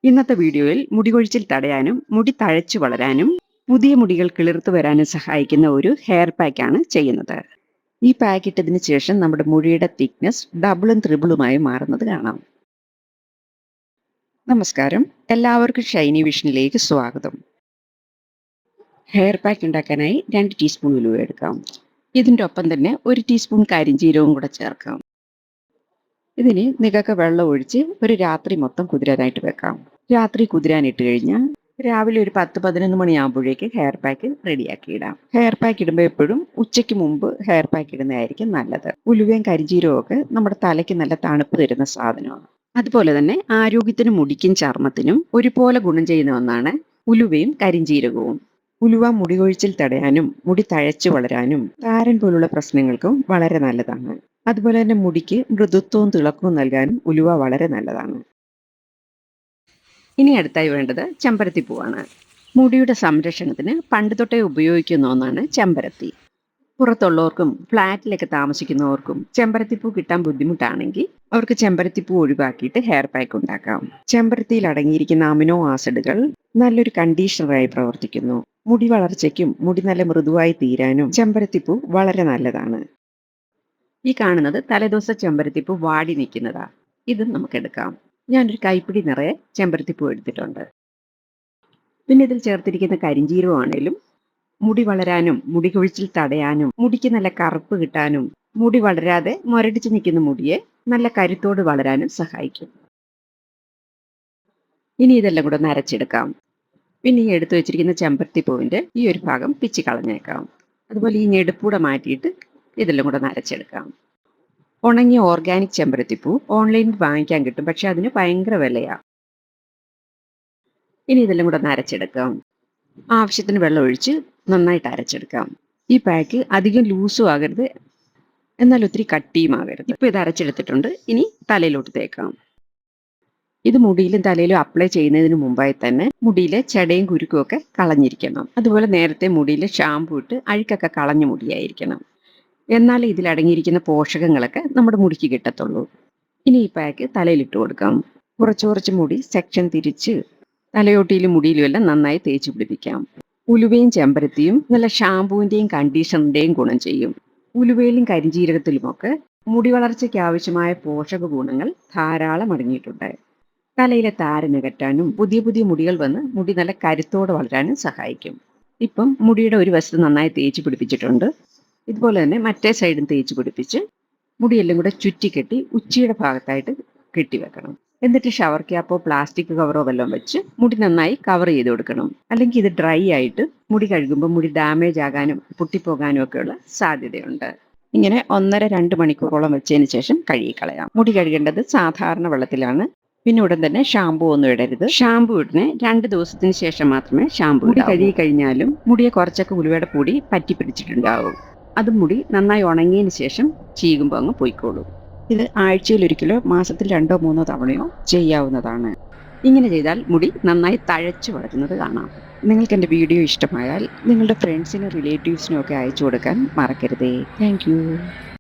ഇന്നത്തെ വീഡിയോയിൽ മുടികൊഴിച്ചിൽ തടയാനും മുടി തഴച്ചു വളരാനും പുതിയ മുടികൾ കിളിർത്തു വരാനും സഹായിക്കുന്ന ഒരു ഹെയർ പാക്കാണ് ചെയ്യുന്നത്. ഈ പാക്ക് ഇട്ടതിന് ശേഷം നമ്മുടെ മുടിയുടെ തിക്നെസ് ഡബിളും ത്രിബിളുമായി മാറുന്നത് കാണാം. നമസ്കാരം, എല്ലാവർക്കും ഷൈനി വിഷനിലേക്ക് സ്വാഗതം. ഹെയർ പാക്ക് ഉണ്ടാക്കാനായി 2 ടീസ്പൂൺ ഉലുവ എടുക്കാം. ഇതിൻ്റെ ഒപ്പം തന്നെ 1 ടീസ്പൂൺ കരിഞ്ജീരകവും കൂടെ ചേർക്കാം. ഇതിന് നികക്ക വെള്ളം ഒഴിച്ച് ഒരു രാത്രി മൊത്തം കുതിരാനായിട്ട് വെക്കാം. രാത്രി കുതിരാനിട്ട് കഴിഞ്ഞാൽ രാവിലെ ഒരു 10-11 മണിയാകുമ്പോഴേക്ക് ഹെയർ പാക്ക് റെഡിയാക്കി ഇടാം. ഹെയർ പാക്ക് ഇടുമ്പോൾ എപ്പോഴും ഉച്ചയ്ക്ക് മുമ്പ് ഹെയർ പാക്ക് ഇടുന്നതായിരിക്കും നല്ലത്. ഉലുവയും കരിഞ്ജീരകവും ഒക്കെ നമ്മുടെ തലയ്ക്ക് നല്ല തണുപ്പ് തരുന്ന സാധനമാണ്. അതുപോലെ തന്നെ ആരോഗ്യത്തിനും മുടിക്കും ചർമ്മത്തിനും ഒരുപോലെ ഗുണം ചെയ്യുന്ന ഒന്നാണ് ഉലുവയും കരിഞ്ജീരകവും. ഉലുവ മുടി കൊഴിച്ചിൽ തടയാനും മുടി തഴച്ചു വളരാനും താരൻ പോലുള്ള പ്രശ്നങ്ങൾക്കും വളരെ നല്ലതാണ്. അതുപോലെ തന്നെ മുടിക്ക് മൃദുത്വവും തിളക്കവും നൽകാനും ഉലുവ വളരെ നല്ലതാണ്. ഇനി അടുത്തായി വേണ്ടത് ചെമ്പരത്തിപ്പൂവാണ്. മുടിയുടെ സംരക്ഷണത്തിന് പണ്ട് തൊട്ടേ ഉപയോഗിക്കുന്ന ഒന്നാണ് ചെമ്പരത്തി. പുറത്തുള്ളവർക്കും ഫ്ലാറ്റിലൊക്കെ താമസിക്കുന്നവർക്കും ചെമ്പരത്തിപ്പൂ കിട്ടാൻ ബുദ്ധിമുട്ടാണെങ്കിൽ അവർക്ക് ചെമ്പരത്തിപ്പൂ ഒഴിവാക്കിയിട്ട് ഹെയർ പാക്ക് ഉണ്ടാക്കാം. ചെമ്പരത്തിയിൽ അടങ്ങിയിരിക്കുന്ന അമിനോ ആസിഡുകൾ നല്ലൊരു കണ്ടീഷണറായി പ്രവർത്തിക്കുന്നു. മുടി വളർച്ചയ്ക്കും മുടി നല്ല മൃദുവായി തീരാനും ചെമ്പരത്തിപ്പൂ വളരെ നല്ലതാണ്. ഈ കാണുന്നത് തലേദിവസ ചെമ്പരത്തിപ്പൂ വാടി നിൽക്കുന്നതാ. ഇതും നമുക്കെടുക്കാം. ഞാനൊരു കൈപ്പിടി നിറയെ ചെമ്പരത്തിപ്പൂ എടുത്തിട്ടുണ്ട്. പിന്നെ ഇതിൽ ചേർത്തിരിക്കുന്ന കരിഞ്ജീരകമാണേലും മുടി വളരാനും മുടി കൊഴിച്ചിൽ തടയാനും മുടിക്ക് നല്ല കറുപ്പ് കിട്ടാനും മുടി വളരാതെ മുരടിച്ച് നിൽക്കുന്ന മുടിയെ നല്ല കരുത്തോട് വളരാനും സഹായിക്കും. ഇനി ഇതെല്ലാം കൂടെ ഒന്ന് അരച്ചെടുക്കാം. പിന്നെ ഈ എടുത്തു വെച്ചിരിക്കുന്ന ചെമ്പരത്തിപ്പൂവിൻ്റെ ഈ ഒരു ഭാഗം പിച്ചി കളഞ്ഞേക്കാം. അതുപോലെ ഈ ഞെടുപ്പൂടെ മാറ്റിയിട്ട് ഇതെല്ലാം കൂടെ ഒന്ന് അരച്ചെടുക്കാം. ഉണങ്ങിയ ഓർഗാനിക് ചെമ്പരത്തിപ്പൂ ഓൺലൈനിൽ വാങ്ങിക്കാൻ കിട്ടും, പക്ഷെ അതിന് ഭയങ്കര വിലയാണ്. ഇനി ഇതെല്ലാം കൂടെ ഒന്ന് അരച്ചെടുക്കാം. ആവശ്യത്തിന് വെള്ളം ഒഴിച്ച് നന്നായിട്ട് അരച്ചെടുക്കാം. ഈ പാക്ക് അധികം ലൂസും ആകരുത്, എന്നാൽ ഒത്തിരി കട്ടിയും ആകരുത്. ഇപ്പോൾ ഇത് അരച്ചെടുത്തിട്ടുണ്ട്. ഇനി തലയിലോട്ട് തേക്കാം. ഇത് മുടിയിലും തലയിലും അപ്ലൈ ചെയ്യുന്നതിന് മുമ്പായി തന്നെ മുടിയിലെ ചെടയും കുരുക്കും ഒക്കെ കളഞ്ഞിരിക്കണം. അതുപോലെ നേരത്തെ മുടിയിൽ ഷാമ്പു ഇട്ട് അഴുക്കൊക്കെ കളഞ്ഞ മുടിയായിരിക്കണം. എന്നാലേ ഇതിലടങ്ങിയിരിക്കുന്ന പോഷകങ്ങളൊക്കെ നമ്മുടെ മുടിക്ക് കിട്ടത്തുള്ളൂ. ഇനി ഈ പാക്ക് തലയിലിട്ട് കൊടുക്കാം. കുറച്ച് മുടി സെക്ഷൻ തിരിച്ച് തലയോട്ടിയിലും മുടിയിലും എല്ലാം നന്നായി തേച്ച് പിടിപ്പിക്കാം. ഉലുവയും ചെമ്പരത്തിയും നല്ല ഷാമ്പുവിൻ്റെയും കണ്ടീഷണറിൻ്റെയും ഗുണം ചെയ്യും. ഉലുവയിലും കരിഞ്ജീരകത്തിലുമൊക്കെ മുടി വളർച്ചയ്ക്ക് ആവശ്യമായ പോഷക ഗുണങ്ങൾ ധാരാളം അടങ്ങിയിട്ടുണ്ട്. തലയിലെ താരനകറ്റാനും പുതിയ മുടികൾ വന്ന് മുടി നല്ല കരുത്തോടെ വളരാനും സഹായിക്കും. ഇപ്പം മുടിയുടെ ഒരു വശത്ത് നന്നായി തേച്ച് പിടിപ്പിച്ചിട്ടുണ്ട്. ഇതുപോലെ തന്നെ മറ്റേ സൈഡും തേച്ച് പിടിപ്പിച്ച് മുടിയെല്ലാം കൂടെ ചുറ്റിക്കെട്ടി ഉച്ചിയുടെ ഭാഗത്തായിട്ട് കെട്ടിവെക്കണം. എന്നിട്ട് ഷവർ ക്യാപ്പോ പ്ലാസ്റ്റിക് കവറോ വല്ലതും വെച്ച് മുടി നന്നായി കവർ ചെയ്ത് കൊടുക്കണം. അല്ലെങ്കിൽ ഇത് ഡ്രൈ ആയിട്ട് മുടി കഴുകുമ്പോൾ മുടി ഡാമേജ് ആകാനും പൊട്ടിപ്പോകാനും ഒക്കെയുള്ള സാധ്യതയുണ്ട്. ഇങ്ങനെ 1.5-2 മണിക്കൂറോളം വെച്ചതിന് ശേഷം കഴുകിക്കളയാം. മുടി കഴുകേണ്ടത് സാധാരണ വെള്ളത്തിലാണ്. പിന്നെ ഉടൻ തന്നെ ഷാമ്പു ഒന്നും ഇടരുത്. ഷാമ്പു ഇടുന്ന 2 ദിവസത്തിന് ശേഷം മാത്രമേ ഷാമ്പു മുടി കഴുകി കഴിഞ്ഞാലും മുടിയെ കുറച്ചൊക്കെ ഉലുവയുടെ പൊടി പറ്റി പിടിച്ചിട്ടുണ്ടാവും. അത് മുടി നന്നായി ഉണങ്ങിയതിന് ശേഷം ചീകുമ്പോൾ അങ്ങ് പോയിക്കോളൂ. ഇത് ആഴ്ചയിൽ 1 മാസത്തിൽ 2-3 തവണയോ ചെയ്യാവുന്നതാണ്. ഇങ്ങനെ ചെയ്താൽ മുടി നന്നായി തഴച്ചു വളരുന്നത് കാണാം. നിങ്ങൾക്ക് എൻ്റെ വീഡിയോ ഇഷ്ടമായാൽ നിങ്ങളുടെ ഫ്രണ്ട്സിനും റിലേറ്റീവ്സിനും ഒക്കെ അയച്ചു കൊടുക്കാൻ മറക്കരുതേ. താങ്ക്